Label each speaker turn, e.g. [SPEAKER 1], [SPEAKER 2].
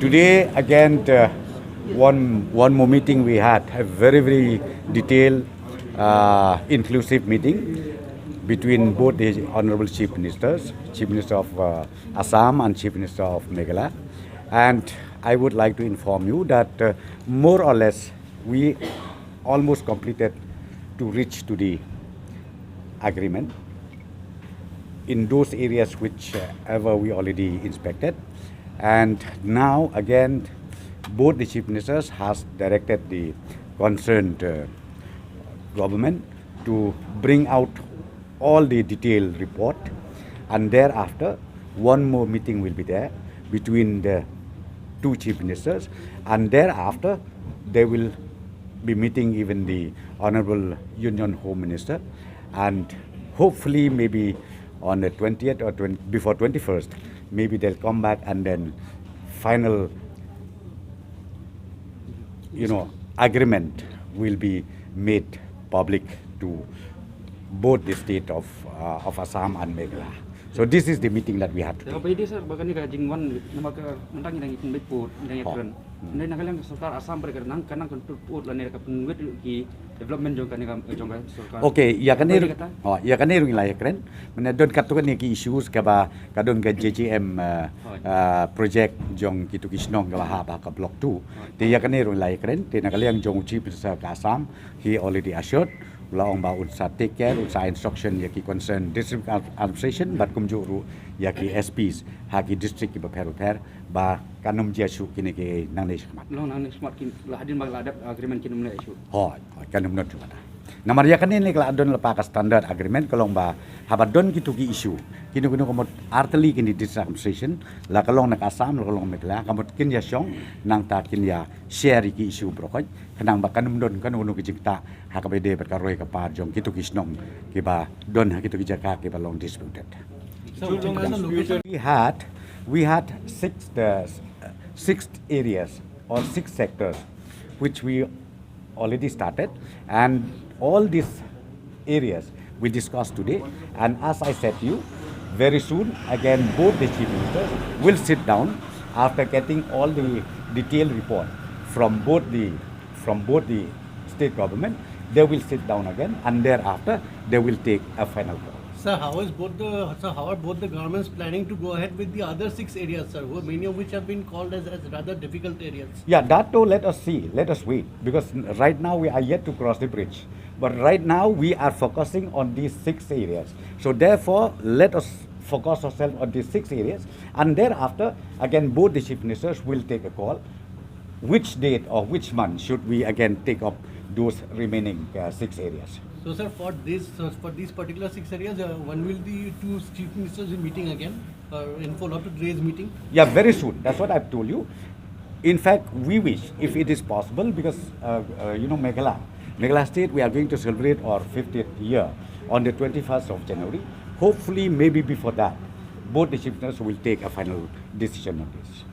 [SPEAKER 1] Today, again, one more meeting we had, a very detailed, inclusive meeting between both the Honorable Chief Ministers, Chief Minister of Assam and Chief Minister of Meghalaya. And I would like to inform you that more or less we almost completed to reach to the agreement in those areas which ever we already inspected. And now again, both the chief ministers has directed the concerned government to bring out all the detailed report, and thereafter one more meeting will be there between the two chief ministers, and thereafter they will be meeting even the Honorable Union Home Minister, and hopefully maybe on the 20th or before 21st, maybe they'll come back and then final, agreement will be made public to both the state of Assam and Meghalaya. So this is the meeting that we had today.
[SPEAKER 2] Apa ini sir, bahkan ni kalau jingwan nama ke mentang yang ikut berput, yang ikut. Nanti nak kalian serta Assam berkerja nang karena kontrol put lain ke penguat ki development jongkan ni jongkan serta.
[SPEAKER 1] Okay, ya kan ni, ya kan ni rungi lah ya keren. Mana don katukan ni ki issues kaba kadon ke JJM project jong kitu kisnong kaba haba ke block 2. Ti ya kan ni rungi lah ya keren. Ti nak kalian jong chief minister ke Assam, he already assured. Laong ba unsa take care unsa instruction yaki concern district administration but kumjuru yaki SPs haki district ki baper ba kanum jiasu kini ke nang nei smart
[SPEAKER 2] Long nang smart kin lah hadin bag ladap agreement kin mulai isu.
[SPEAKER 1] Kanum not mana namar ya kan ni kala adon lepa ka standard agreement kalong ba habadon kitu ki issue kinu komot arteli kini district administration la kalong nak Assam la kalong Meghalaya kamot kin ya syong nang ta kin ya share ki issue brokoj kanang ba kanum don kan unu ki jikta hakabede berkaroi ka par jong kitu kisnong ki ba don ha kitu ki jaka ki ba long disputed.
[SPEAKER 3] So,
[SPEAKER 1] we had six areas or 6 sectors which we already started, and all these areas we discussed today, and as I said to you, very soon again both the chief ministers will sit down after getting all the detailed report from both the state government. They will sit down again, and thereafter they will take a final call.
[SPEAKER 3] Sir, how are both the governments planning to go ahead with the other 6 areas, sir? Many of which have been called as rather difficult areas.
[SPEAKER 1] Yeah, that too, let us see, let us wait, because right now we are yet to cross the bridge. But right now we are focusing on these 6 areas. So therefore, let us focus ourselves on these 6 areas, and thereafter, again, both the chief ministers will take a call. Which date or which month should we again take up those remaining 6 areas?
[SPEAKER 3] So, sir, for these particular 6 areas, when will the two chief ministers be meeting again in follow-up to today's meeting?
[SPEAKER 1] Yeah, very soon. That's what I've told you. In fact, we wish, if it is possible, because Meghalaya State, we are going to celebrate our 50th year on the 21st of January. Hopefully, maybe before that, both the chief ministers will take a final decision on this.